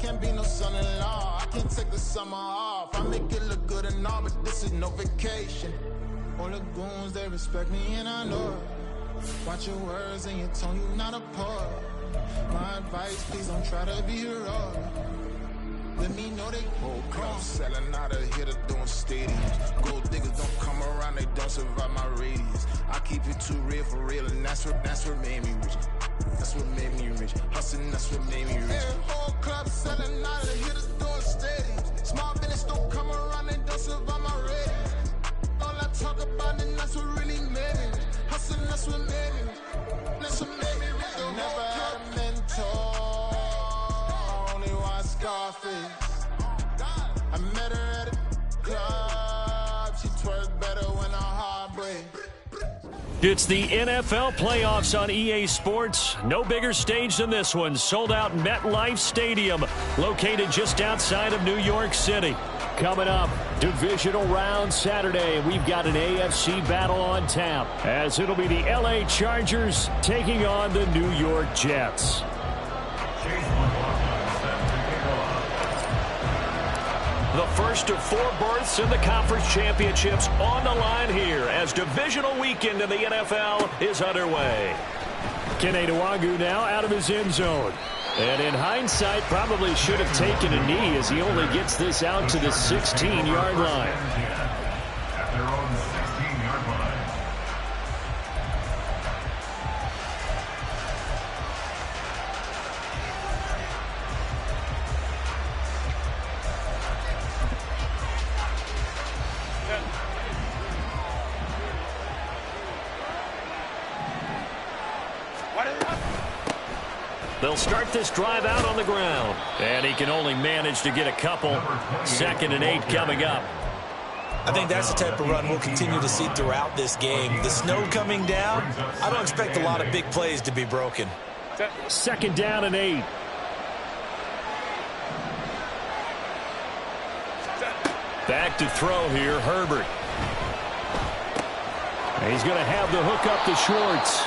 can't be no son-in-law. I can't take the summer off. I make it look good and all, but this is no vacation. All the goons, they respect me and I know it. Watch your words and your tone, you not a poet. My advice, please don't try to be heroic. Let me know they whole club selling out of here to doing stadiums. Gold diggers don't come around, they don't survive my radius. I keep it too real for real, and that's what made me rich. That's what made me rich. Hustling, that's what made me rich. Every whole club selling out of here to doing stadiums. Small business don't come around, they don't survive my radius. All I talk about, and that's what really made me rich. Hustling, that's what made me rich. That's what made me rich. I never had a mentor. Scarface. I met her at a club. She twerks better when her heart breaks. It's the NFL playoffs on EA Sports. No bigger stage than this one. Sold out MetLife Stadium, located just outside of New York City. Coming up, divisional round Saturday. We've got an AFC battle on tap, as it'll be the LA Chargers taking on the New York Jets. The first of 4 berths in the conference championships on the line here as divisional weekend in the NFL is underway. Kene Nwangwu now out of his end zone. And in hindsight, probably should have taken a knee as he only gets this out to the 16-yard line. They'll start this drive out on the ground. And he can only manage to get a couple. 2nd and 8 coming up. I think that's the type of run we'll continue to see throughout this game. The snow coming down, I don't expect a lot of big plays to be broken. 2nd down and 8. Back to throw here, Herbert. He's going to have the hook up to Schwartz.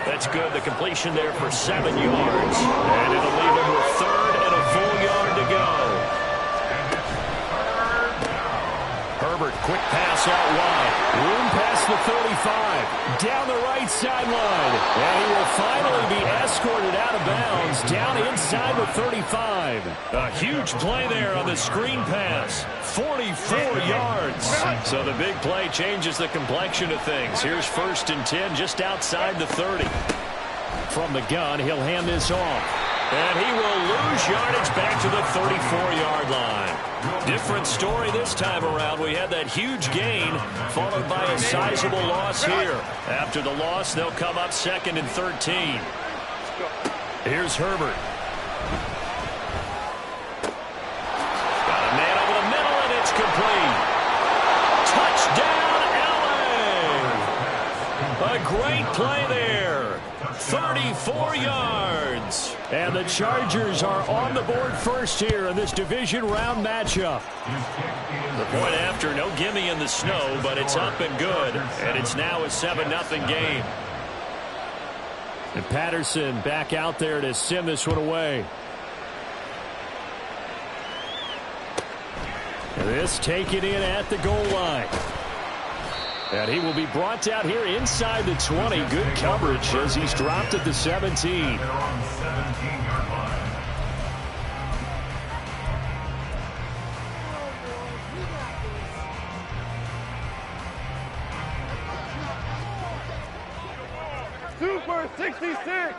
That's good. The completion there for 7 yards. And it'll leave him with 3rd and a full yard to go. Herbert, quick pass out wide. Room past the 35. Down the right sideline. And he will finally be escorted out of bounds. Down inside the 35. A huge play there on the screen pass. 44 yards. So the big play changes the complexion of things. Here's 1st and 10 just outside the 30. From the gun, he'll hand this off. And he will lose yardage back to the 34-yard line. Different story this time around. We had that huge gain followed by a sizable loss here. After the loss, they'll come up 2nd and 13. Here's Herbert. Got a man over the middle, and it's complete. Touchdown, LA! A great play there. 34 yards. And the Chargers are on the board first here in this division round matchup. The point after, no gimme in the snow, but it's up and good. And it's now a 7-0 game. And Patterson back out there to send this one away. This taken in at the goal line. And he will be brought down here inside the 20. Good coverage as he's dropped at the 17. Super 66.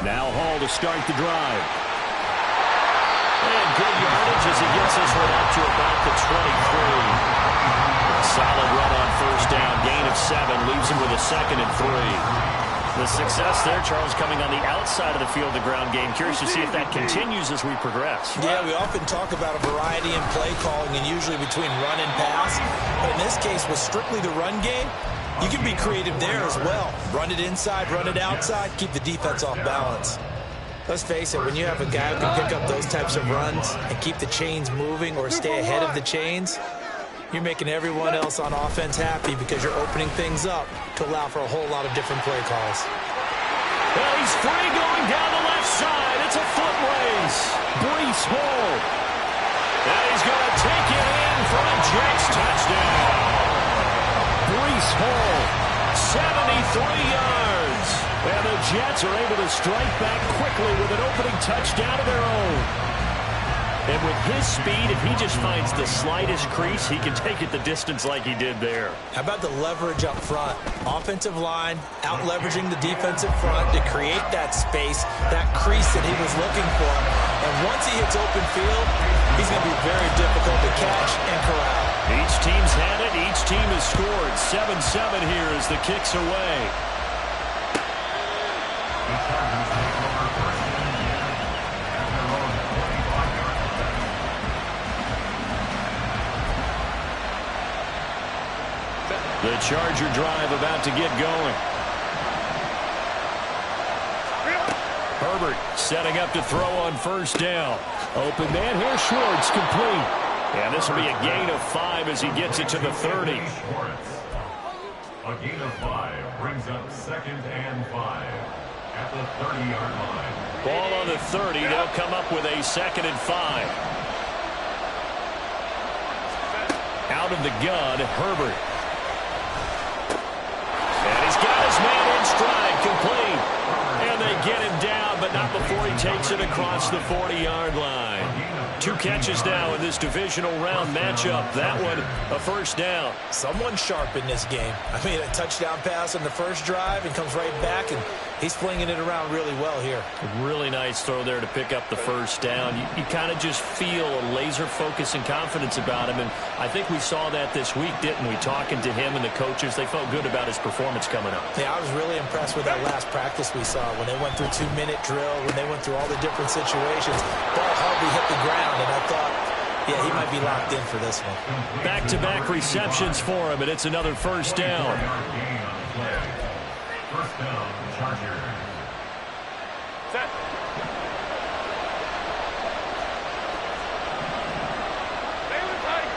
Now Hall to start the drive. And good yardage as he gets this one up to about the 23. A solid run on 1st down. Gain of 7 leaves him with a 2nd and 3. The success there, Charles, coming on the outside of the field, the ground game. Curious to see if that continues as we progress. Yeah, we often talk about a variety in play calling and usually between run and pass. But in this case, with strictly the run game, you can be creative there as well. Run it inside, run it outside, keep the defense off balance. Let's face it, when you have a guy who can pick up those types of runs and keep the chains moving or stay ahead of the chains, you're making everyone else on offense happy because you're opening things up to allow for a whole lot of different play calls. Well, he's free going down the left side. It's Hall. And he's going to take it in for a Jets touchdown. Breece Hall, 73 yards. And the Jets are able to strike back quickly with an opening touchdown of their own. And with his speed, if he just finds the slightest crease, he can take it the distance like he did there. How about the leverage up front? Offensive line out-leveraging the defensive front to create that space, that crease that he was looking for. And once he hits open field, he's going to be very difficult to catch and corral. Each team's had it. Each team has scored. 7-7 here as the kick's away. The Charger drive about to get going. Herbert setting up to throw on first down. Open man here, Schwartz, complete. And this will be a gain of 5 as he gets it to the 30. A gain of 5 brings up 2nd and 5 at the 30-yard line. Ball on the 30. They'll come up with a 2nd and 5. Out of the gun, Herbert. And he's got his man in stride, complete. And they get him down, but not before he takes it across the 40-yard line. 2 catches now in this divisional round matchup. That one, a first down. Someone sharp in this game. I mean, a touchdown pass on the first drive and comes right back, and he's flinging it around really well here. Really nice throw there to pick up the first down. You kind of just feel a laser focus and confidence about him, and I think we saw that this week, didn't we? Talking to him and the coaches, they felt good about his performance coming up. Yeah, I was really impressed with that last practice we saw when they went through 2-minute drill, when they went through all the different situations. Ball hardly hit the ground. And I thought, yeah, he might be locked in for this one. Back-to-back receptions for him, and it's another first down. First down, Chargers. Set. Baylor Tiger.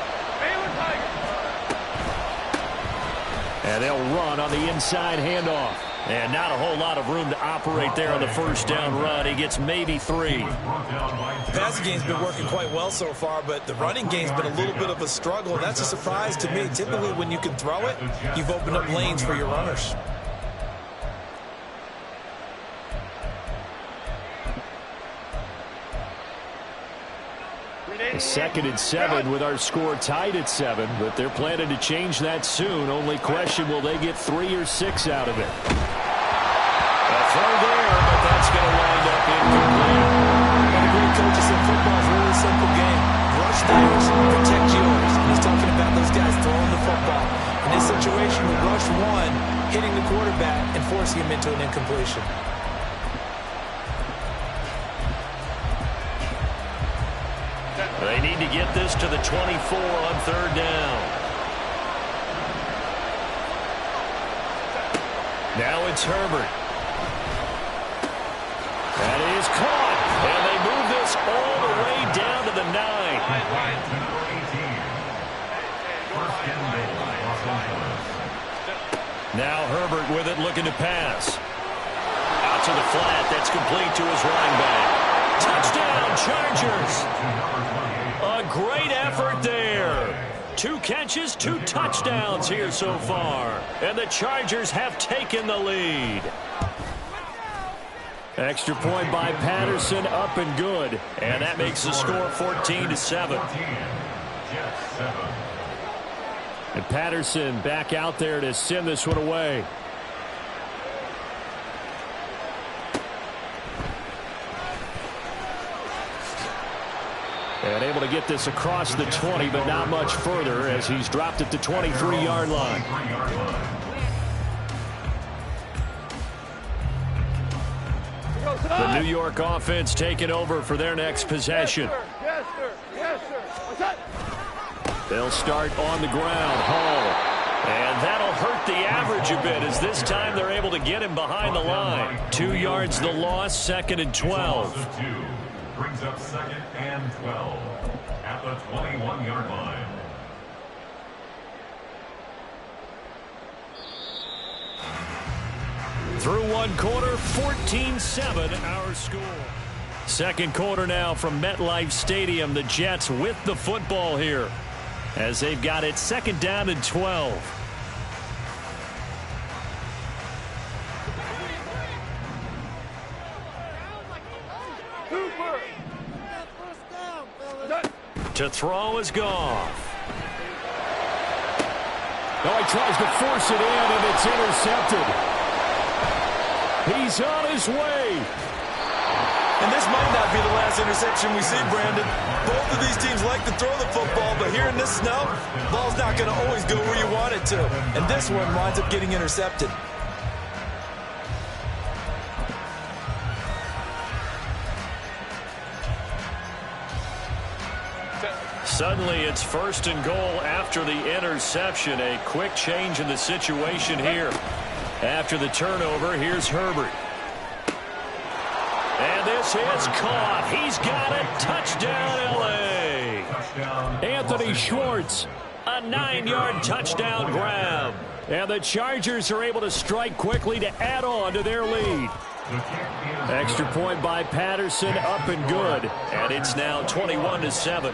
And they'll run on the inside handoff. And not a whole lot of room to operate there on the first down run. He gets maybe 3. The passing game's been working quite well so far, but the running game's been a little bit of a struggle. That's a surprise to me. Typically, when you can throw it, you've opened up lanes for your runners. A 2nd and 7 with our score tied at 7, but they're planning to change that soon. Only question, will they get 3 or 6 out of it? A throw there, but that's going to wind up incomplete. One of the great coaches in football is a really simple game. Rush theirs, protect yours. And he's talking about those guys throwing the football. In this situation, with rush 1, hitting the quarterback and forcing him into an incompletion. They need to get this to the 24 on 3rd down. Now it's Herbert. That is caught. And they move this all the way down to the 9. Now Herbert with it, looking to pass. Out to the flat. That's complete to his running back. Touchdown, Chargers. A great effort there. 2 catches, 2 touchdowns here so far. And the Chargers have taken the lead. Extra point by Patterson, up and good. And that makes the score 14-7. And Patterson back out there to send this one away. And able to get this across the 20, but not much further as he's dropped it to 23-yard line. The New York offense taking over for their next possession. Yes, sir. Yes, sir. What's that? They'll start on the ground. Hall. And that'll hurt the average a bit as this time they're able to get him behind the line. 2 yards the loss, 2nd and 12. Brings up 2nd and 12 at the 21-yard line. Through 1 quarter, 14-7 our score. Second quarter now from MetLife Stadium. The Jets with the football here as they've got it second down and 12. To throw is Goff. Oh, he tries to force it in, and it's intercepted. He's on his way. And this might not be the last interception we see, Brandon. Both of these teams like to throw the football, but here in this snow, the ball's not going to always go where you want it to. And this one winds up getting intercepted. Suddenly it's first and goal after the interception. A quick change in the situation here. After the turnover, here's Herbert. And this is caught. He's got it. Touchdown, L.A. Anthony Schwartz, a 9-yard touchdown grab. And the Chargers are able to strike quickly to add on to their lead. Extra point by Patterson, up and good. And it's now 21-7.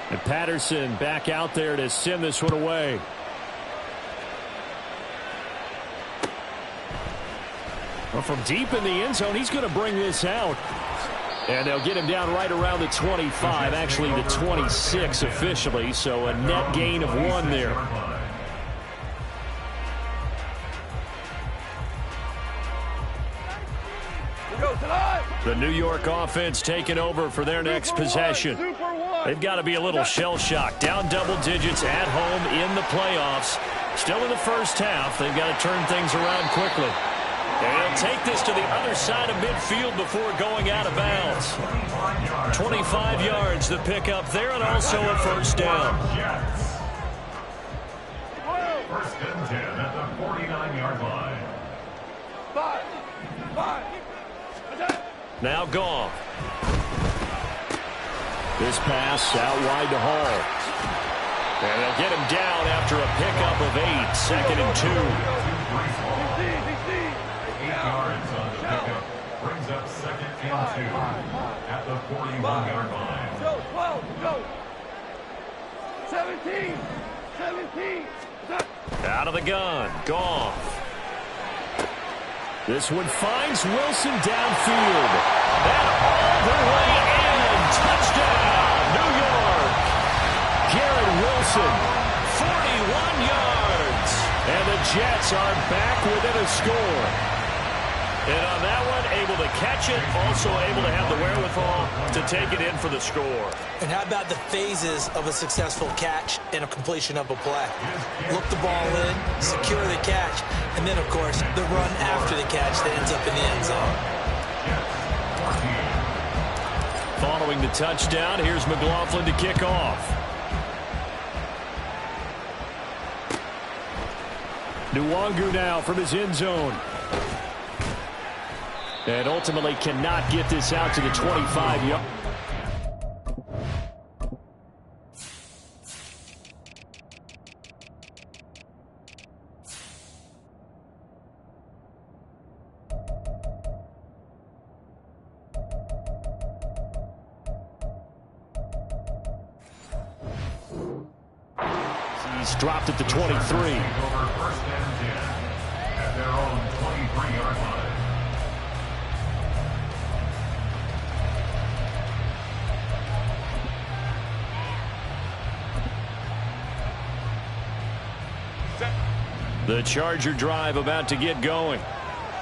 And Patterson back out there to send this one away. Well, from deep in the end zone, he's going to bring this out. And they'll get him down right around the 25, actually the 26 officially, so a net gain of 1 there. The New York offense taking over for their next possession. They've got to be a little shell-shocked. Down double digits at home in the playoffs. Still in the first half. They've got to turn things around quickly. And he'll take this to the other side of midfield before going out of bounds. 25 yards the pickup there, and also a first down. First and 10 at the 49-yard line. Now Goff. This pass out wide to Hall. And they'll get him down after a pickup of 8. Second and 2. 8 yards on the pickup. Brings up second and 2 at the 41-yard line. Go. 17. Out of the gun. Goff. This one finds Wilson downfield. And all the way in. Touchdown, New York. Garrett Wilson, 41 yards. And the Jets are back within a score. And on that one, able to catch it, also able to have the wherewithal to take it in for the score. And how about the phases of a successful catch and a completion of a play? Look the ball in, secure the catch, and then, of course, the run after the catch that ends up in the end zone. Following the touchdown, here's McLaughlin to kick off. Nwangu now from his end zone. And ultimately cannot get this out to the 25-yard. He's dropped at the 23. Over first and 10 at their own 23-yard line. The Charger drive about to get going.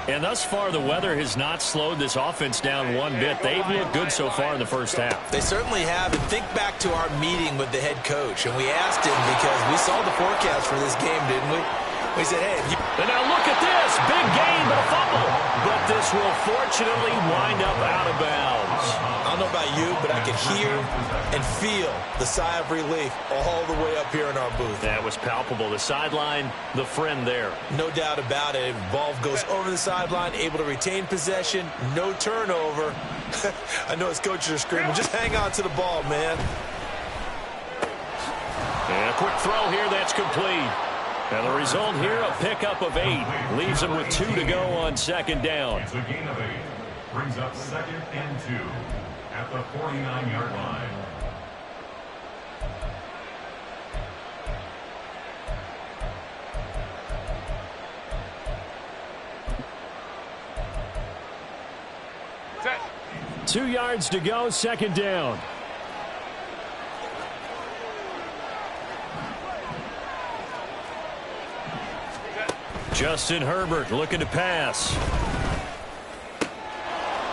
And thus far, the weather has not slowed this offense down one bit. They've looked good so far in the first half. They certainly have. And think back to our meeting with the head coach. And we asked him because we saw the forecast for this game, didn't we? We said, hey. And now look at this. Big gain, but a fumble. But this will fortunately wind up out of bounds. I don't know about you, but I can hear and feel the sigh of relief all the way up here in our booth. That was palpable. The sideline, the friend there. No doubt about it. Ball goes over the sideline, able to retain possession, no turnover. I know his coaches are screaming, just hang on to the ball, man. And a quick throw here, that's complete. And the result here, a pickup of 8. Leaves them with 2 to go on second down. It's a gain of 8. Brings up second and 2 at the 49-yard line. Set. 2 yards to go, second down. Justin Herbert looking to pass.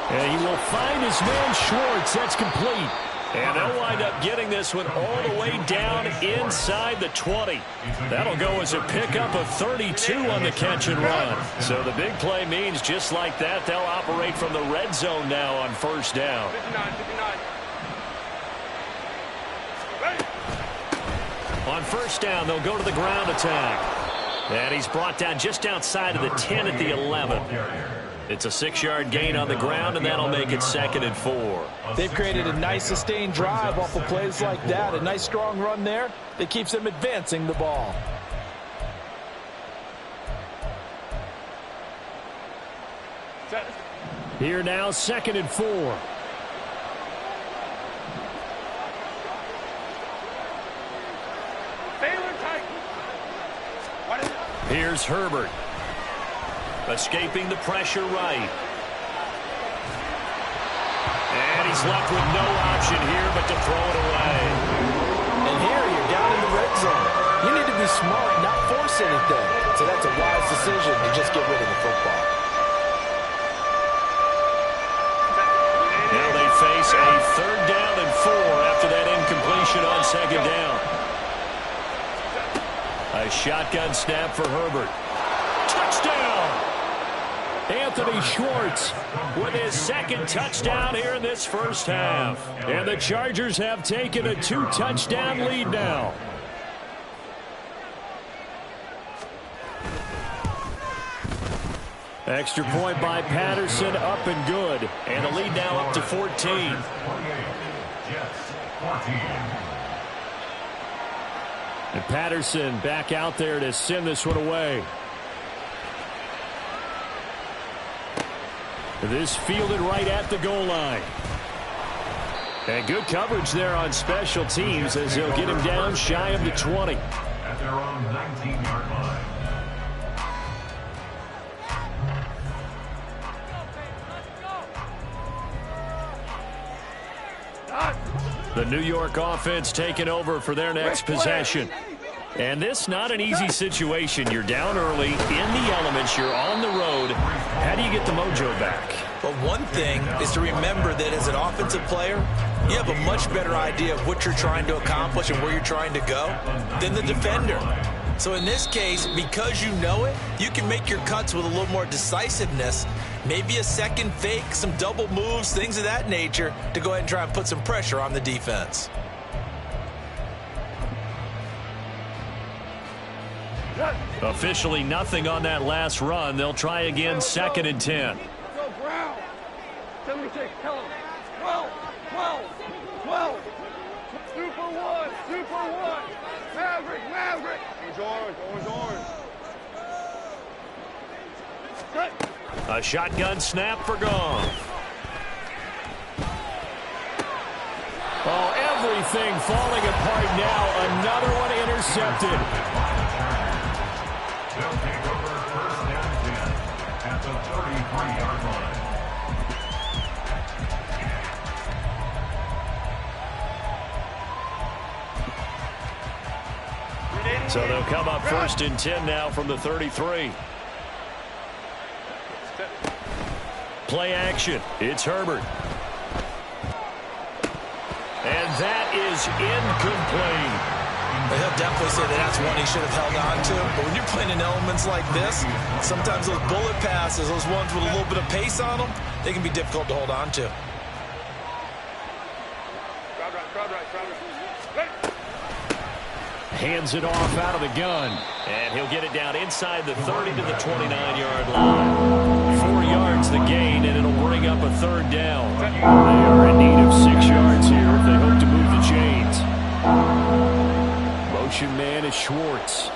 And he will find his man Schwartz. That's complete. And they'll wind up getting this one all the way down inside the 20. That'll go as a pickup of 32 on the catch and run. So the big play means just like that, they'll operate from the red zone now on first down. 59, 59. On first down, they'll go to the ground attack. And he's brought down just outside of the 10 at the 11. It's a 6-yard gain on the ground, and that'll make it second and 4. They've created a nice sustained drive off of plays like that. A nice strong run there that keeps them advancing the ball. Set. Here now, second and 4. Baylor tight. What is it? Here's Herbert. Escaping the pressure right. And he's left with no option here but to throw it away. And here you're down in the red zone. You need to be smart, not force anything. So that's a wise decision to just get rid of the football. Now they face a third down and 4 after that incompletion on second down. A shotgun snap for Herbert. Touchdown! Anthony Schwartz with his second touchdown here in this first half. And the Chargers have taken a 2-touchdown lead now. Extra point by Patterson, up and good. And the lead now up to 14. 28. Jets, 14. And Patterson back out there to send this one away. This fielded right at the goal line. And good coverage there on special teams as they'll get him down shy of the 20. At their own 19-yard line. The New York offense taking over for their next possession. And this not an easy situation. You're down early, in the elements, you're on the road. How do you get the mojo back? But one thing is to remember that as an offensive player, you have a much better idea of what you're trying to accomplish and where you're trying to go than the defender. So in this case, because you know it, you can make your cuts with a little more decisiveness, maybe a second fake, some double moves, things of that nature, to go ahead and try and put some pressure on the defense. Officially nothing on that last run. They'll try again, second and 10. Go Brown. 76. Tell him. 12. 12. 12. 2 for 1. 2 for 1. Maverick. Maverick. Orange. Orange. Orange. Set. A shotgun snap for Goff. Oh, everything falling apart now. Another one intercepted. They'll take over first and 10 at the 33-yard line. So they'll come up first and 10 now from the 33. Play action. It's Herbert. And that is incomplete. He'll definitely say that that's one he should have held on to. But when you're playing in elements like this, sometimes those bullet passes, those ones with a little bit of pace on them, they can be difficult to hold on to. Crowd right. Crowd right. Crowd right. Ready. Hands it off out of the gun. And he'll get it down inside the 30 to the 29-yard line. 4 yards the gain, and it'll bring up a third down. They are in need of 6 yards here if they hope to move the chains. Motion man is Schwartz.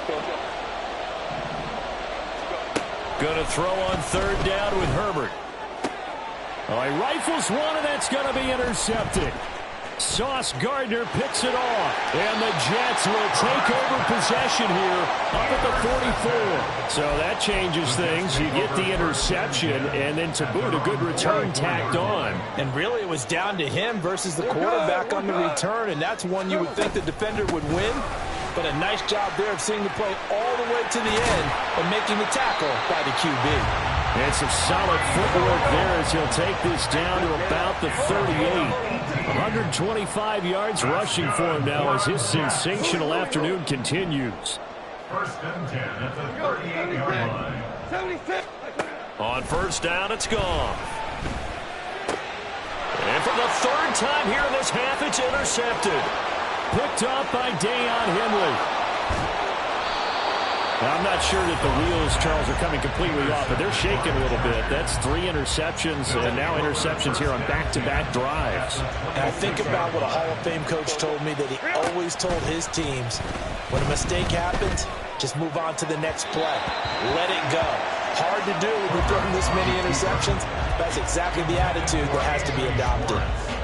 Going to throw on third down with Herbert. Oh, he rifles one, and that's going to be intercepted. Sauce Gardner picks it off, and the Jets will take over possession here up at the 44. So that changes things. You get the interception, and then to boot, a good return tacked on. And really, it was down to him versus the quarterback on the return, and that's one you would think the defender would win. But a nice job there of seeing the play all the way to the end and making the tackle by the QB. And some solid footwork there as he'll take this down to about the 38. 125 yards rushing for him now as his sensational afternoon continues. First and 10 at the 38-yard line. 76. On first down, it's gone. And for the third time here in this half, it's intercepted. Picked up by Deion Henley. Now, I'm not sure that the wheels, Charles, are coming completely off, but they're shaking a little bit. That's 3 interceptions, and now interceptions here on back-to-back drives. And I think about what a Hall of Fame coach told me, that he always told his teams, when a mistake happens, just move on to the next play. Let it go. Hard to do when you're throwing this many interceptions. That's exactly the attitude that has to be adopted.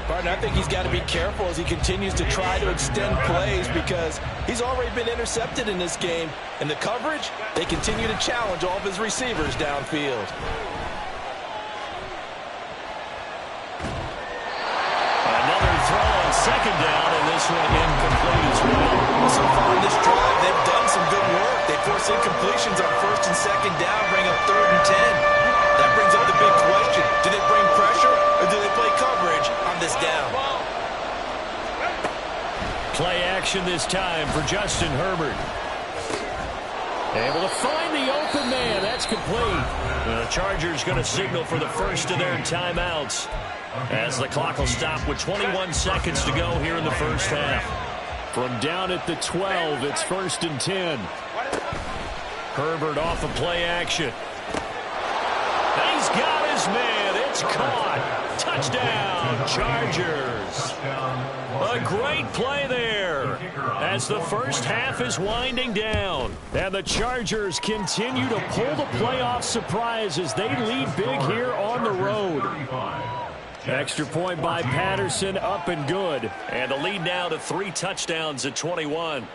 Partner, I think he's got to be careful as he continues to try to extend plays because he's already been intercepted in this game. And the coverage, they continue to challenge all of his receivers downfield. Another throw on second down, and this one incomplete as well. So far in this drive, they've done some good work. They force incompletions on first and second down, bring up 3rd and 10. That brings up the big question. Do they bring pressure or do they play coverage on this down? Play action this time for Justin Herbert. Able to find the open man. That's complete. The Chargers going to signal for the first of their timeouts as the clock will stop with 21 seconds to go here in the first half. From down at the 12, it's 1st and 10. Herbert off of play action. He's got his man. It's caught. Touchdown, Chargers. A great play there as the first half is winding down. And the Chargers continue to pull the playoff surprise as they lead big here on the road. Extra point by Patterson, up and good. And the lead now to 3 touchdowns at 21.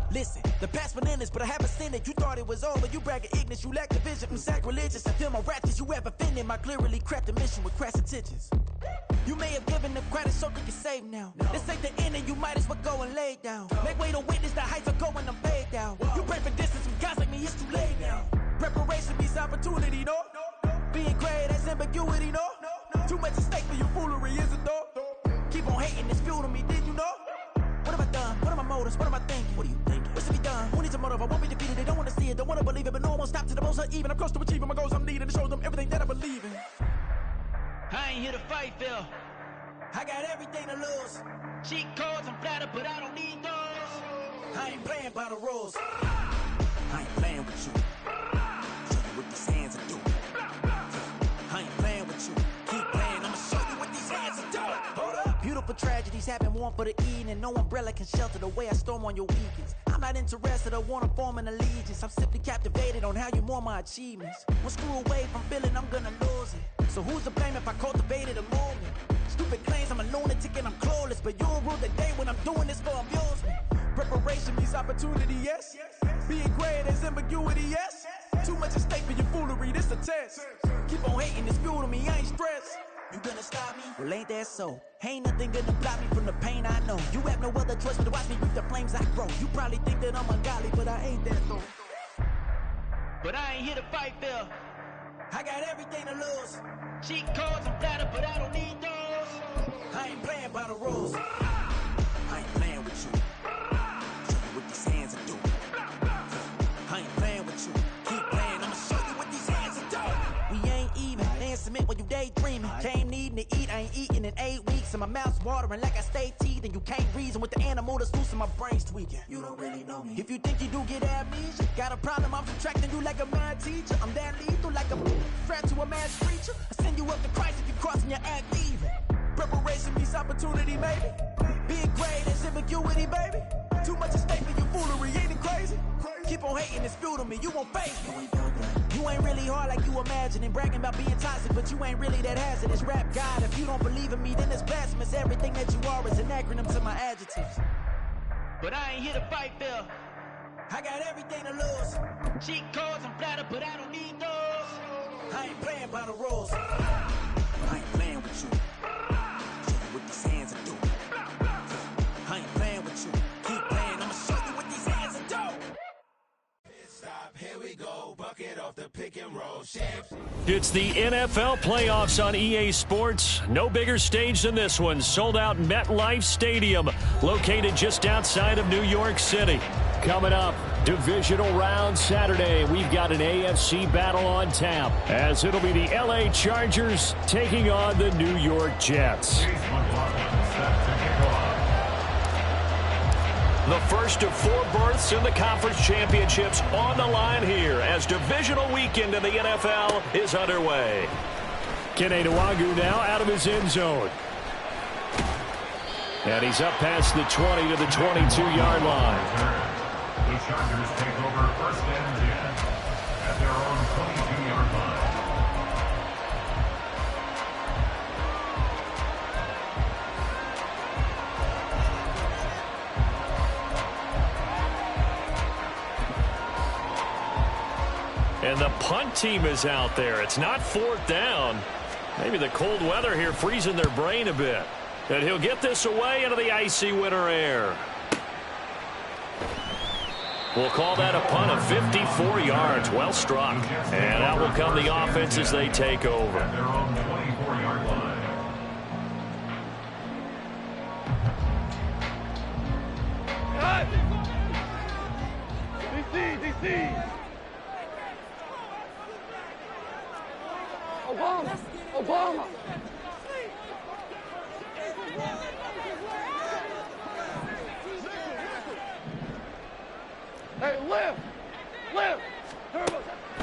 Listen, the past bananas, but I haven't seen it. You thought it was over, you bragging ignorance, you lack the vision. I'm sacrilegious, I feel my wrath as you ever offended. My clearly crafted mission with crass intentions. You may have given the credit so you can save now. This ain't the end and you might as well go and lay down. Make way to witness the heights are going, I'm paid down. You pray for distance from guys like me, it's too late now. Preparation means opportunity, no? Being great, that's ambiguity, no? Too much at stake for your foolery, is it though? Keep on hating, it's fuel to me, did you know? What have I done? What are my motives? What am I thinking? What are you thinking? What's to be done? Who needs a motive? I won't be defeated. They don't want to see it, don't want to believe it, but no one will stop to the most uneven. I'm close to achieving my goals. I'm needing to show them everything that I believe in. I ain't here to fight, Phil. I got everything to lose. Cheat codes, I'm flattered, but I don't need those. I ain't playing by the rules. I ain't playing with you. Show you what these hands are doing. I ain't playing with you. Keep playing, I'ma show you what these hands are doing. Hold up. Beautiful tragedies happen, one for the evening, and no umbrella can shelter the way I storm on your weekends. I'm not interested, I wanna form an allegiance. I'm simply captivated on how you mourn my achievements. One screw away from feeling I'm gonna lose it. So who's to blame if I cultivated a movement? Stupid claims I'm a lunatic and I'm clueless, but you'll rule the day when I'm doing this for amusement. Preparation means opportunity, yes. Being great is ambiguity, yes. Too much at stake for your foolery, this a test. Keep on hating, it's fuel to me, I ain't stressed. You gonna stop me? Well, ain't that so? Ain't nothing gonna block me from the pain I know. You have no other choice but to watch me reap the flames I grow. You probably think that I'm ungodly, but I ain't that though. But I ain't here to fight, Phil. I got everything to lose. Cheat codes, I'm flattered, but I don't need those. I ain't playing by the rules. I ain't playing with you. Show you what these hands are doing. dreaming. Came needing to eat, I ain't eating in 8 weeks. And my mouth's watering like I stay teeth. And you can't reason with the animal that's loose and my brain's tweaking. You don't really know me. If you think you do get amnesia, got a problem, I'm subtracting you like a mad teacher. I'm that lethal like a threat to a mass preacher. I send you up to Christ if you crossing your act even. Preparation meets opportunity, maybe. Big grade and ambiguity, baby. Too much at stake for you foolery, ain't it crazy? Keep on hating, it's fuel to me, you won't face me. You ain't really hard like you imagine and bragging about being toxic, but you ain't really that hazardous. Rap God, if you don't believe in me, then it's blasphemous. Everything that you are is an acronym to my adjectives. But I ain't here to fight, Phil. I got everything to lose. Cheat codes, I'm flattered, but I don't need those. I ain't playing by the rules. I ain't playing with you. Show you what these hands are doing. I ain't playing with you. Keep playing, I'ma show you what these hands are doing. Stop, here we go. Bucket off the pick and roll. It's the NFL playoffs on EA Sports. No bigger stage than this one. Sold out MetLife Stadium, located just outside of New York City. Coming up, divisional round Saturday. We've got an AFC battle on tap, as it'll be the LA Chargers taking on the New York Jets. The first of 4 berths in the conference championships on the line here as divisional weekend in the NFL is underway. Kene Nwangwu now out of his end zone. And he's up past the 20 to the 22-yard line. The Chargers take over first and 10 at their own 22-yard line. And the punt team is out there. It's not 4th down. Maybe the cold weather here freezing their brain a bit. And he'll get this away into the icy winter air. We'll call that a punt of 54 yards. Well struck. And out will come the offense as they take over. At their own 24-yard line. DC! Obama! Hey, lift!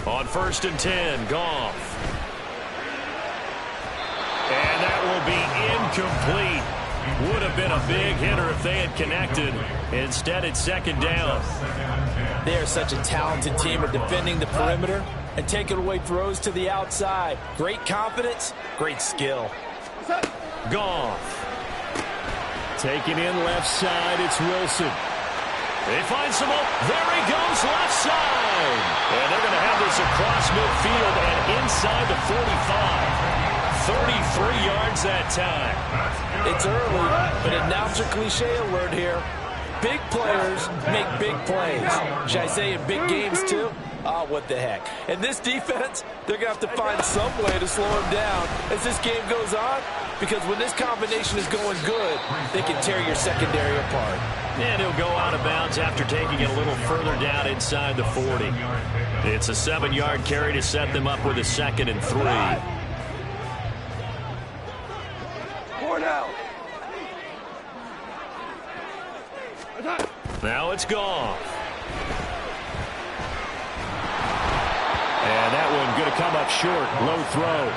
On 1st and 10, Goff. And that will be incomplete. Would have been a big hitter if they had connected. Instead, it's 2nd down. They are such a talented team at defending the perimeter and taking away throws to the outside. Great confidence, great skill. Goff. Taking in left side, it's Wilson. They find some open. There he goes, left side. And they're going to have this across midfield and inside the 45. 33 yards that time. It's early, but announcer cliche alert here. Big players make big plays. Should I say in big games too? Oh, what the heck. And this defense, they're going to have to find some way to slow him down as this game goes on, because when this combination is going good, they can tear your secondary apart. And he'll go out of bounds after taking it a little further down inside the 40. It's a 7-yard carry to set them up with a 2nd and 3. Now it's Goff. And that one going to come up short. Low throw.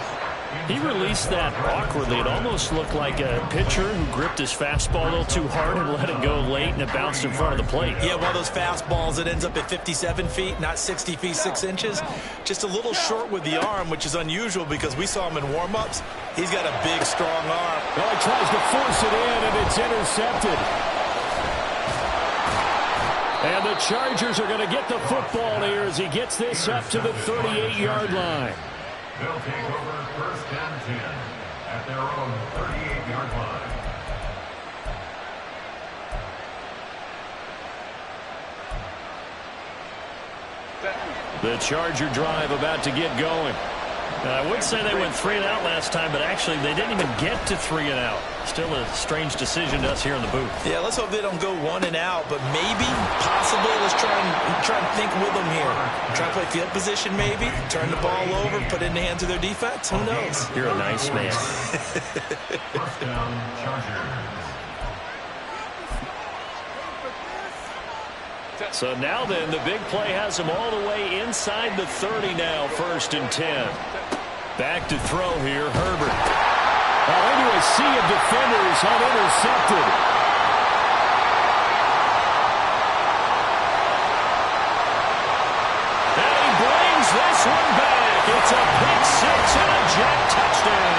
He released that awkwardly. It almost looked like a pitcher who gripped his fastball a little too hard and let it go late, and it bounced in front of the plate. Yeah, one of those fastballs that ends up at 57 feet, not 60 feet, 6 inches. Just a little short with the arm, which is unusual because we saw him in warm-ups. He's got a big, strong arm. Well, he tries to force it in, and it's intercepted. And the Chargers are going to get the football here as he gets this up to the 38-yard line. They'll take over first and 10 at their own 38-yard line. The Charger drive about to get going. I would say they went 3 and out last time, but actually they didn't even get to 3 and out. Still a strange decision to us here in the booth. Yeah, let's hope they don't go 1 and out, but maybe, possibly, let's try and try and think with them here. Try to play field position maybe, turn the ball over, put it in the hands of their defense. Who knows? You're a nice man. First down, Chargers. So now then, the big play has them all the way inside the 30 now, 1st and 10. Back to throw here, Herbert. Into a sea of defenders, unintercepted. And he brings this one back. It's a pick six and a Jet touchdown.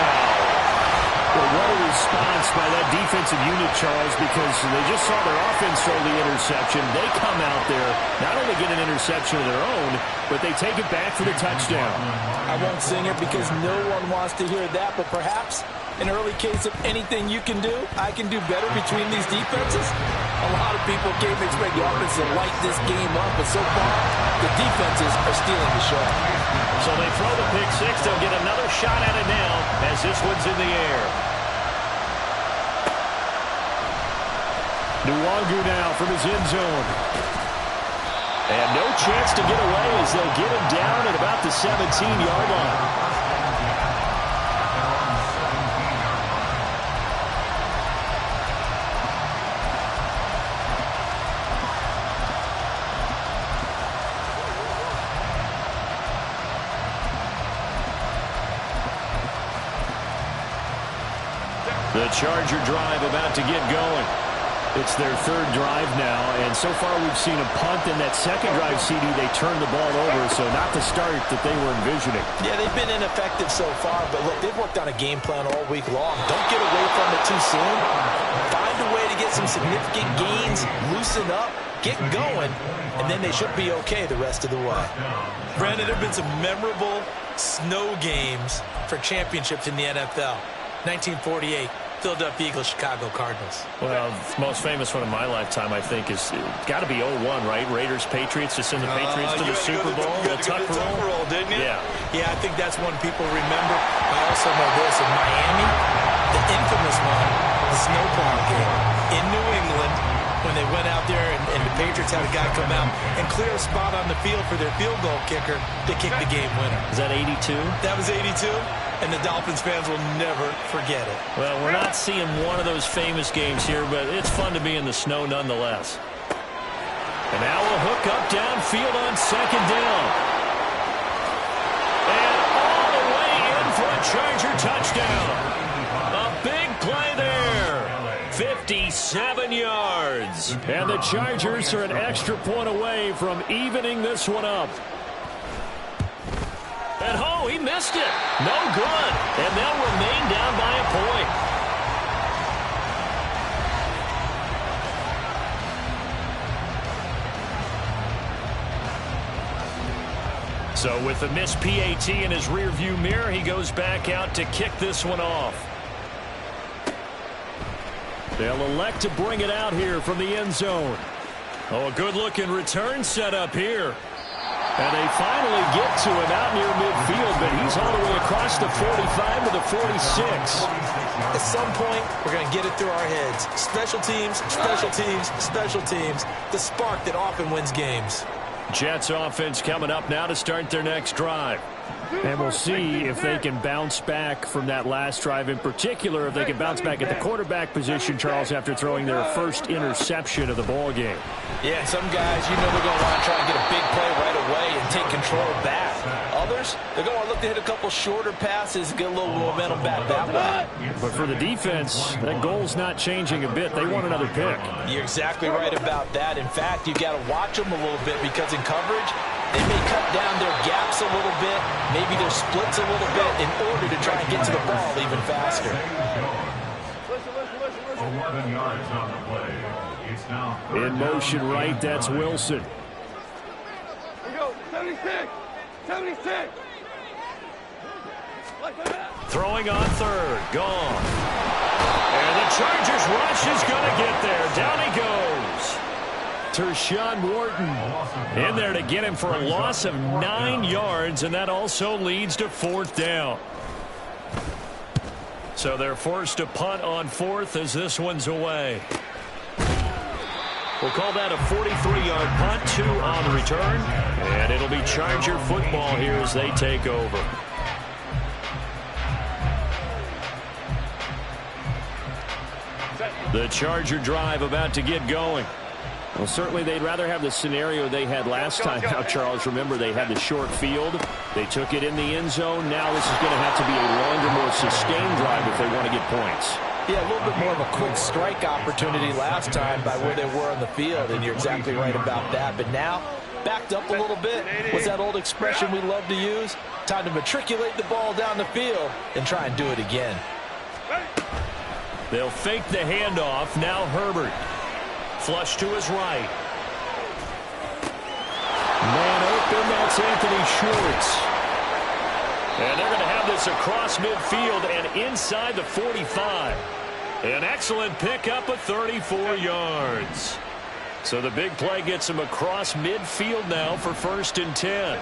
Well, what a response by that defensive unit, Charles, because they just saw their offense throw the interception. They come out there, not only get an interception of their own, but they take it back for the touchdown. I won't sing it because no one wants to hear that, but perhaps an early case of anything you can do, I can do better between these defenses. A lot of people came to expect the offense to light this game up, but so far, the defenses are stealing the show. So they throw the pick six. They'll get another shot at it now as this one's in the air. Nwangu now from his end zone. And no chance to get away as they'll get him down at about the 17-yard line. The Charger drive about to get going. It's their 3rd drive now, and so far we've seen a punt. In that second drive, CD, they turned the ball over, so not the start that they were envisioning. Yeah, they've been ineffective so far, but look, they've worked on a game plan all week long. Don't get away from it too soon. Find a way to get some significant gains, loosen up, get going, and then they should be okay the rest of the way. Brandon, there have been some memorable snow games for championships in the NFL. 1948. Philadelphia Eagles, Chicago Cardinals. Well, the most famous one of my lifetime, I think, is got to be 01, right? Raiders, Patriots, to send the Patriots to the Super Bowl. You got the tuck roll, didn't you? Yeah. Yeah, I think that's one people remember. I also know this in Miami, the infamous one, the snowball game in New England, when they went out there and the Patriots had a guy come out and clear a spot on the field for their field goal kicker to kick the game winner. Is that 82? That was 82. And the Dolphins fans will never forget it. Well, we're not seeing one of those famous games here, but it's fun to be in the snow nonetheless. And now a hook up downfield on 2nd down. And all the way in for a Charger touchdown. A big play there. 57 yards. And the Chargers are an extra point away from evening this one up. And he missed it. No good. And they'll remain down by a point. So with the missed PAT in his rearview mirror, he goes back out to kick this one off. They'll elect to bring it out here from the end zone. A good-looking return set up here. And they finally get to him out near midfield, but he's all the way across the 45 to the 46. At some point, we're going to get it through our heads. Special teams, special teams, special teams. The spark that often wins games. Jets offense coming up now to start their next drive. And we'll see if they can bounce back from that last drive. In particular, if they can bounce back at the quarterback position, Charles, after throwing their first interception of the ball game. Yeah, some guys, they're going to want to try and get a big play right away and take control back. Others, they're going to want to look to hit a couple shorter passes and get a little momentum back that way. But for the defense, that goal's not changing a bit. They want another pick. You're exactly right about that. In fact, you've got to watch them a little bit because in coverage, they may cut down their gaps a little bit, maybe their splits a little bit in order to try and get to the ball even faster. 11 yards on the play. It's now in motion right, that's Wilson. We go, 76, 76. Throwing on 3rd, gone. And the Chargers rush is going to get there. Down he goes. Tershawn Wharton in there to get him for a loss of 9 yards, and that also leads to 4th down. So they're forced to punt on 4th as this one's away. We'll call that a 43-yard punt, 2 on the return, and it'll be Charger football here as they take over. The Charger drive about to get going. Well, certainly they'd rather have the scenario they had last time. Now, Charles, remember, they had the short field. They took it in the end zone. Now this is going to have to be a longer, more sustained drive if they want to get points. Yeah, a little bit more of a quick strike opportunity last time by where they were on the field, and you're exactly right about that. But now, backed up a little bit. What's that old expression we love to use? Time to matriculate the ball down the field and try and do it again. They'll fake the handoff. Now Herbert. Flush to his right. Man open, that's Anthony Schwartz. And they're going to have this across midfield and inside the 45. An excellent pickup of 34 yards. So the big play gets him across midfield now for 1st and 10.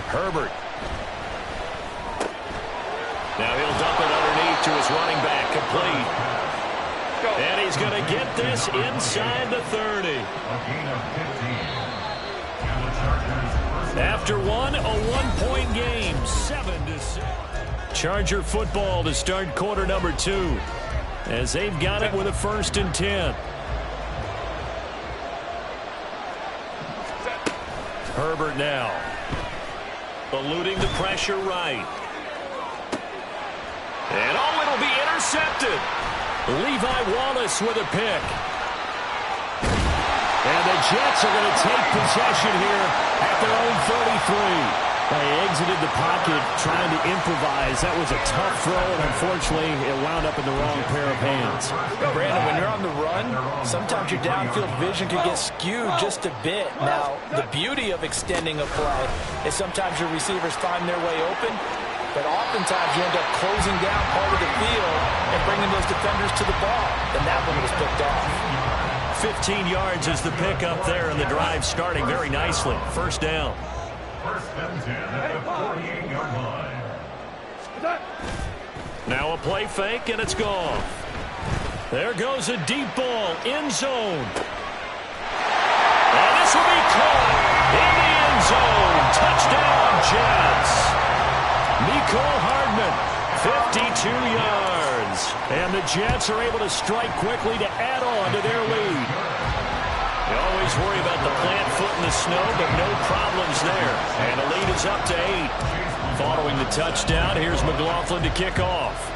Herbert. Now he'll dump it underneath to his running back, complete. And he's going to get this inside the 30. After one, a 1-point game, 7-6. Charger football to start quarter number 2, as they've got it with a 1st and 10. Herbert now, eluding the pressure right. And oh, it'll be intercepted. Levi Wallace with a pick. And the Jets are going to take possession here at their own 33. They exited the pocket trying to improvise. That was a tough throw, and unfortunately, it wound up in the wrong pair of hands. Brandon, when you're on the run, sometimes your downfield vision can get skewed just a bit. Now, the beauty of extending a play is sometimes your receivers find their way open, but oftentimes you end up closing down part of the field and bringing those defenders to the ball. And that one was picked off. 15 yards is the pickup there, and the drive starting very nicely. 1st down. 1st and 10 at the 48-yard line. Now a play fake, and it's gone. There goes a deep ball, end zone. And this will be caught in the end zone. Touchdown, Jets. Mecole Hardman, 52 yards. And the Jets are able to strike quickly to add on to their lead. You always worry about the plant foot in the snow, but no problems there. And the lead is up to 8. Following the touchdown, here's McLaughlin to kick off.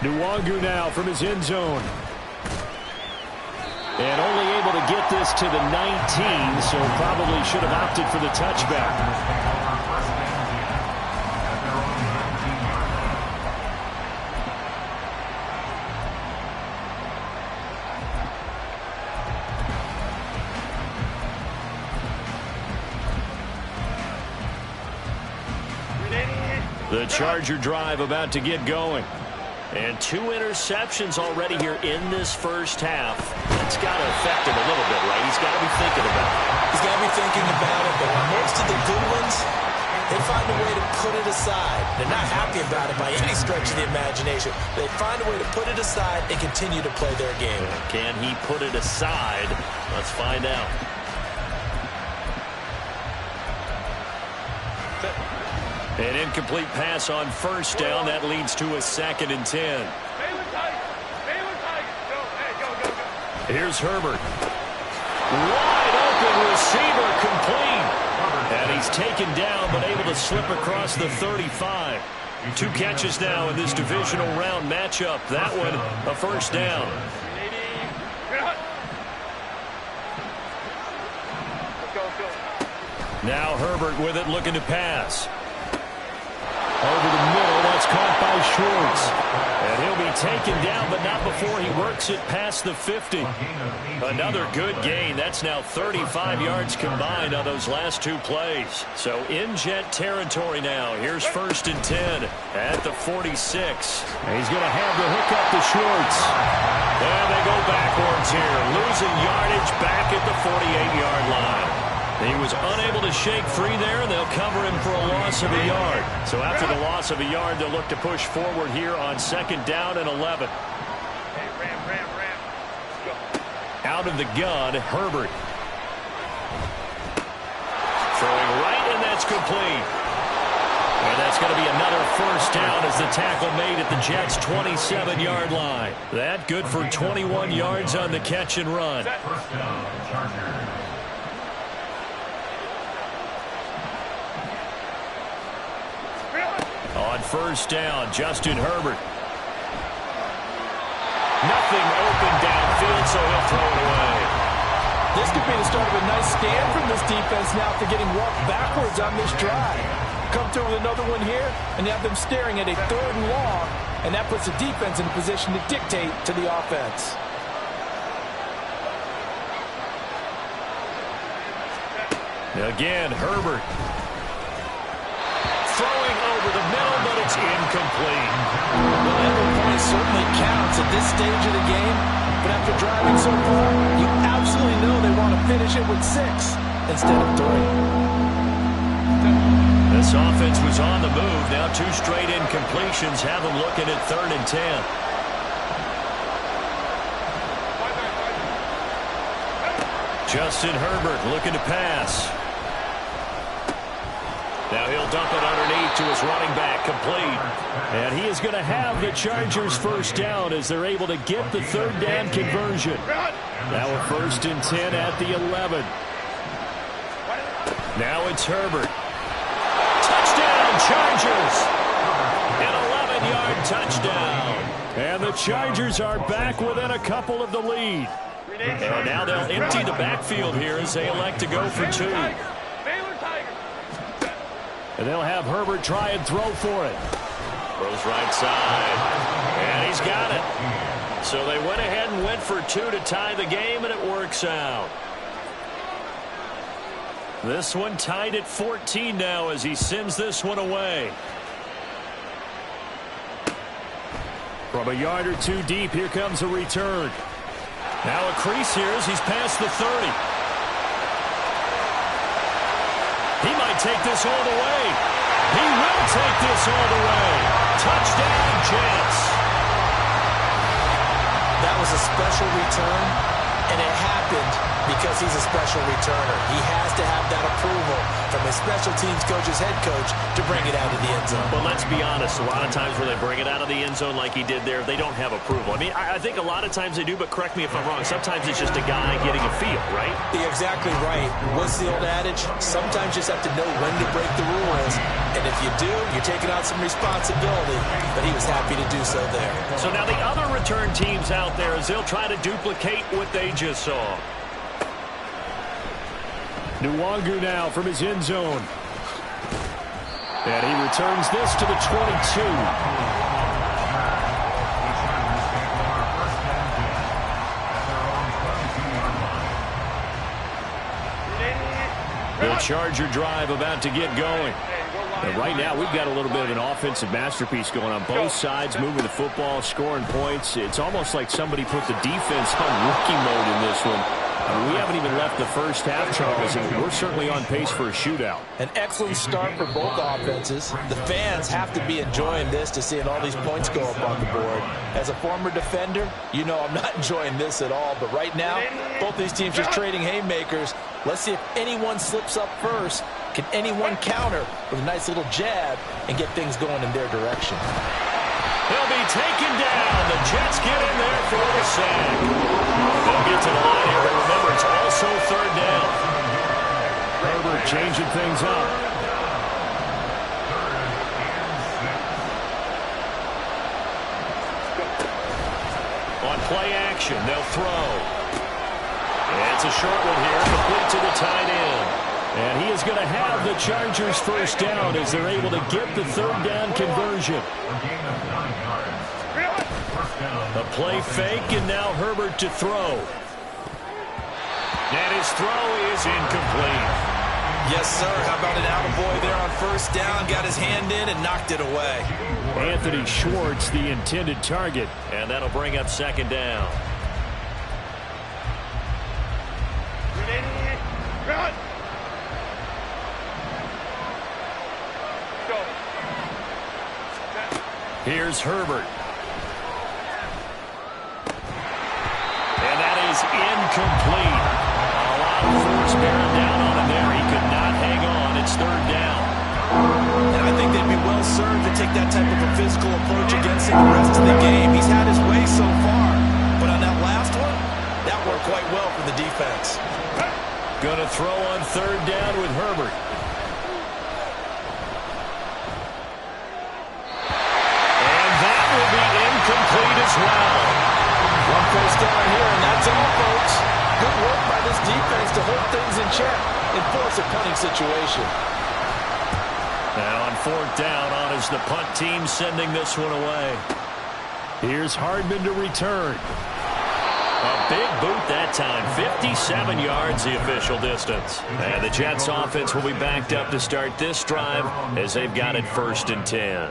Nwangu now from his end zone. And only able to get this to the 19, so probably should have opted for the touchback. The Charger drive about to get going. And 2 interceptions already here in this first half. That's got to affect him a little bit, right? He's got to be thinking about it. He's got to be thinking about it, but most of the good ones, they find a way to put it aside. They're not happy about it by any stretch of the imagination. They find a way to put it aside and continue to play their game. Can he put it aside? Let's find out. An incomplete pass on 1st down. That leads to a 2nd and 10. Here's Herbert. Wide open receiver, complete. And he's taken down, but able to slip across the 35. 2 catches now in this divisional round matchup. That one, a 1st down. Now Herbert with it, looking to pass. Over the middle, that's caught by Schwartz. And he'll be taken down, but not before he works it past the 50. Another good gain. That's now 35 yards combined on those last 2 plays. So in Jet territory now. Here's 1st and 10 at the 46. And he's going to have the hook up to Schwartz. And they go backwards here. Losing yardage back at the 48-yard line. He was unable to shake free there. They'll cover him for a loss of a yard. So after the loss of a yard, they'll look to push forward here on 2nd down and 11. Out of the gun, Herbert. Throwing right, and that's complete. And that's going to be another first down as the tackle made at the Jets' 27-yard line. That good for 21 yards on the catch and run. First down, Chargers. On first down, Justin Herbert. Nothing open downfield, so he'll throw it away. This could be the start of a nice stand from this defense now after getting walked backwards on this drive. Come through with another one here, and you have them staring at a 3rd and long, and that puts the defense in a position to dictate to the offense. Again, Herbert. Throwing over the middle, but it's incomplete. Well, every point certainly counts at this stage of the game, but after driving so far, you absolutely know they want to finish it with 6 instead of 3. This offense was on the move. Now 2 straight incompletions have them looking at 3rd and 10. Justin Herbert looking to pass. Now he'll dump it underneath to his running back, complete. And he is going to have the Chargers first down as they're able to get the 3rd down conversion. Now a 1st and 10 at the 11. Now it's Herbert. Touchdown, Chargers! An 11-yard touchdown. And the Chargers are back within a couple of the lead. And now they'll empty the backfield here as they elect to go for 2. And they'll have Herbert try and throw for it. Throws right side. And he's got it. So they went ahead and went for 2 to tie the game, and it works out. This one tied at 14 now as he sends this one away. From a yard or 2 deep, here comes a return. Now a crease here as he's past the 30. He might take this all the way. He will take this all the way. Touchdown, Jets. That was a special return, and it happened because he's a special returner. He has to have that approval from his special teams coach's head coach to bring it out of the end zone. But let's be honest, a lot of times when they bring it out of the end zone like he did there, they don't have approval. I mean, I think a lot of times they do, but correct me if I'm wrong. Sometimes it's just a guy getting a feel, right? You're exactly right. What's the old adage? Sometimes you just have to know when to break the rules. And if you do, you're taking on some responsibility. But he was happy to do so there. So now the other return teams out there as they'll try to duplicate what they just saw. Nwangu now from his end zone. And he returns this to the 22. The Charger drive about to get going. And right now, we've got a little bit of an offensive masterpiece going on both sides, moving the football, scoring points. It's almost like somebody put the defense on rookie mode in this one. I mean, we haven't even left the first half, Charles, and we're certainly on pace for a shootout. An excellent start for both offenses. The fans have to be enjoying this to seeing all these points go up on the board. As a former defender, you know I'm not enjoying this at all. But right now, both these teams just trading haymakers. Let's see if anyone slips up first. Can anyone counter with a nice little jab and get things going in their direction? He'll be taken down. The Jets get in there for the sack. They'll get to the line here, but remember, it's also 3rd down. Herbert changing things up. On play action, they'll throw. And it's a short one here, complete to the tight end. And he is going to have the Chargers first down as they're able to get the 3rd down conversion. A play fake, and now Herbert to throw. And his throw is incomplete. Yes, sir. How about an attaboy there on first down? Got his hand in and knocked it away. Anthony Schwartz, the intended target. And that'll bring up 2nd down. Here's Herbert. And that is incomplete. A lot of force bearing down on him there. He could not hang on. It's third down. And I think they'd be well served to take that type of a physical approach against him the rest of the game. He's had his way so far. But on that last one, that worked quite well for the defense. Going to throw on third down with Herbert. And that will be incomplete as well. One first down here, and that's all, folks. Good work by this defense to hold things in check and force a punting situation. Now on fourth down, on is the punt team sending this one away. Here's Hardman to return. A big boot that time. 57 yards the official distance. And the Jets offense will be backed up to start this drive as they've got it 1st and 10.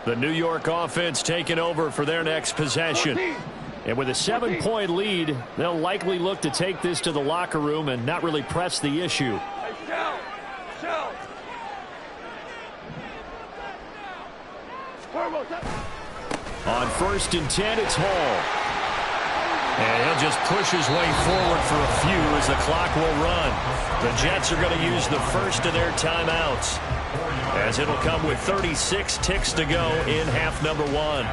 The New York offense taking over for their next possession. And with a 7-point lead, they'll likely look to take this to the locker room and not really press the issue. On 1st and 10, it's Hall. And he'll just push his way forward for a few as the clock will run. The Jets are going to use the first of their timeouts, as it'll come with 36 ticks to go in half number 1.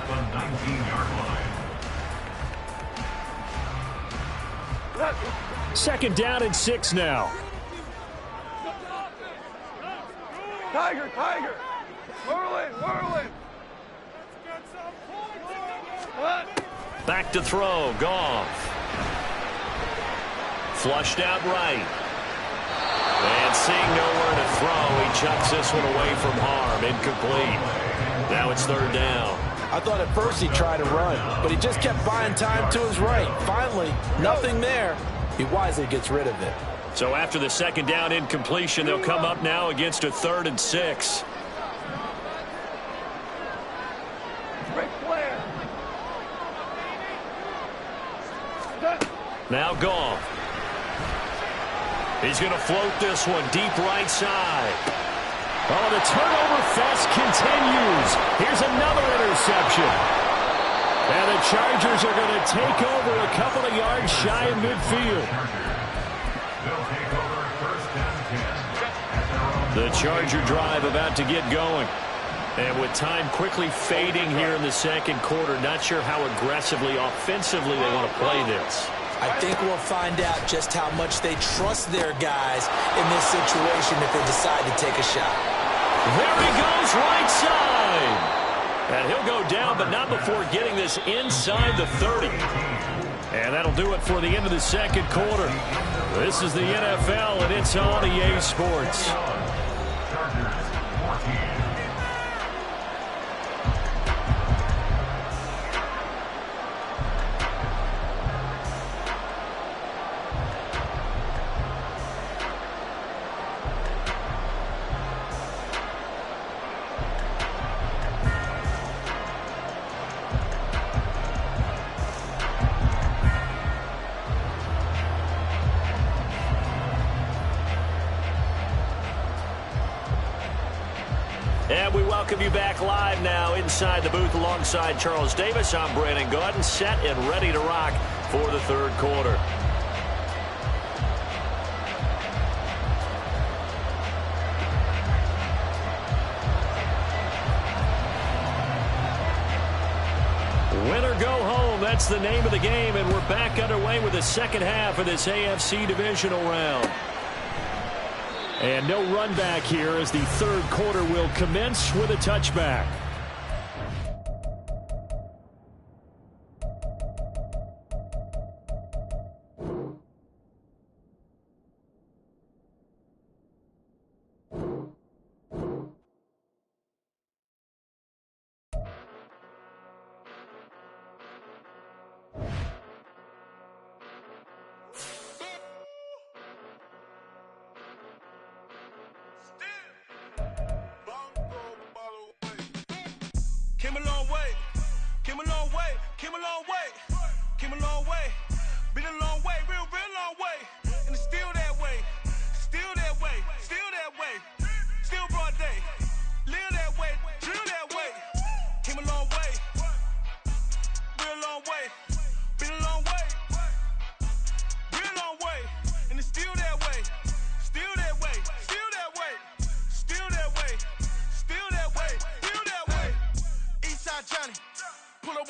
Second down and 6 now. Tiger, Tiger. Whirling. Back to throw, Goff. Flushed out right. And seeing nowhere to throw, he chucks this one away from harm. Incomplete. Now it's third down. I thought at first he'd try to run, but he just kept buying time to his right. Finally, nothing there. He wisely gets rid of it. So after the second down incompletion, they'll come up now against a 3rd and 6. Now Goff. He's going to float this one deep right side. Oh, the turnover fest continues. Here's another interception. And the Chargers are going to take over a couple of yards shy of midfield. The Charger drive about to get going. And with time quickly fading here in the second quarter, not sure how aggressively, offensively they want to play this. I think we'll find out just how much they trust their guys in this situation if they decide to take a shot. There he goes, right side. And he'll go down, but not before getting this inside the 30. And that'll do it for the end of the second quarter. This is the NFL, and it's on EA Sports. And we welcome you back live now inside the booth alongside Charles Davis. I'm Brandon Gaudin, set and ready to rock for the third quarter. Win or go home, that's the name of the game, and we're back underway with the second half of this AFC divisional round. And no run back here as the third quarter will commence with a touchback. Came a long way, came a long way, came a long way, came a long way, been a long way, real long way, and it's still that way, still that way, still that way, still broad day, live that way, drill that way,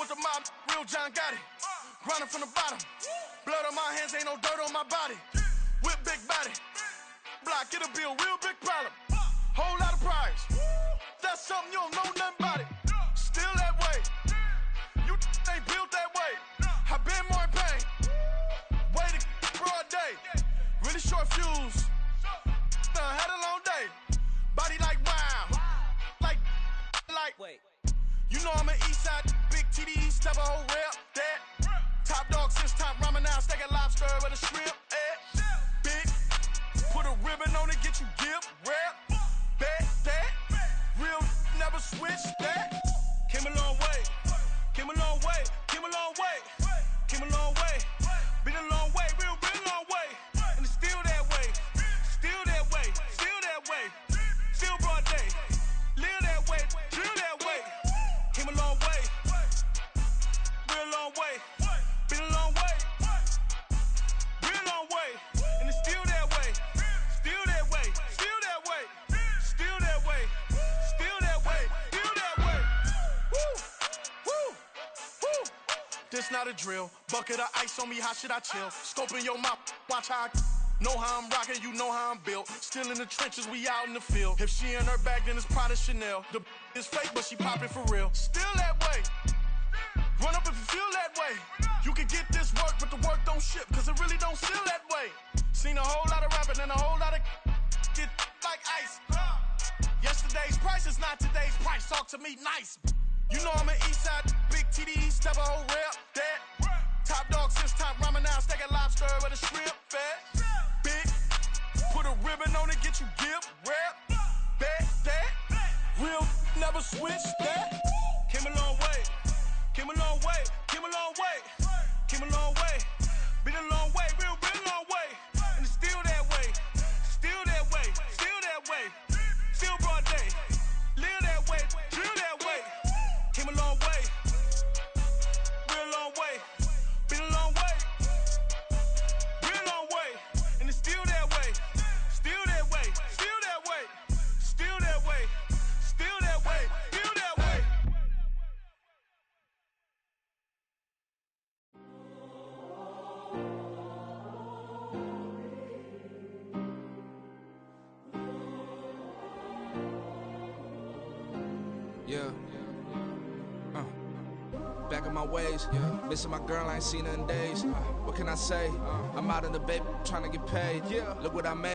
with the mob, real John Gotti. Grinding from the bottom. Blood on my hands, ain't no dirt on my body. Whip big body. Block, it'll be a real big problem. Whole lot of prize. That's something you don't know nothing about it. Still that way. You ain't built that way. I been more in pain. Way to broad day. Really short fuse. Had a long day. Body like wow. Like. Wait. You know I'm an east side, big TDE, step a whole rep, that. Top dog since top ramen now, steak a lobster with a shrimp, Big, put a ribbon on it, get you gift, rep, bet, that. Real, never switch, that. Came a long way, came a long way, came a long way, came a long way. Been a long way, real long way. And it's still that way, still that way, still that way. Still broad day, live that way, drill that way. Came a long way, real long way. Been a long way, real long way. And it's still that way, still that way, still that way, still that way, still that way, still that way. Woo, woo, woo. This not a drill. Bucket of ice on me, how should I chill? Scoping your mouth, watch how I know how I'm rocking, you know how I'm built. Still in the trenches, we out in the field. If she in her bag, then it's Prada Chanel. The is fake, but she popping for real. Still that way. Run up if you feel that way. You can get this work, but the work don't ship, cause it really don't feel that way. Seen a whole lot of rapping and a whole lot of get like ice. Yesterday's price is not today's price. Talk to me nice. You know I'm an east side, big TDE, step a whole rep, that. Top dog since top ramen now, steak a lobster with a shrimp, fat. Big, put a ribbon on it, get you gift, rep, bet, that. Real, never switch, that. Came a long way, came a long way, came a long way, came a long way. Been a long way, real long way. And it's still that way, still that way, still that way. Still broad day, live that way, drill that way. Came a long way, real long way. Been a long way, real long way. And it's still that way, still that way, still that way, still that way, still that way, still that way. Yeah. Back in my ways, missing my girl, I ain't seen her in days. What can I say? I'm out in the baby, trying to get paid. Look what I made.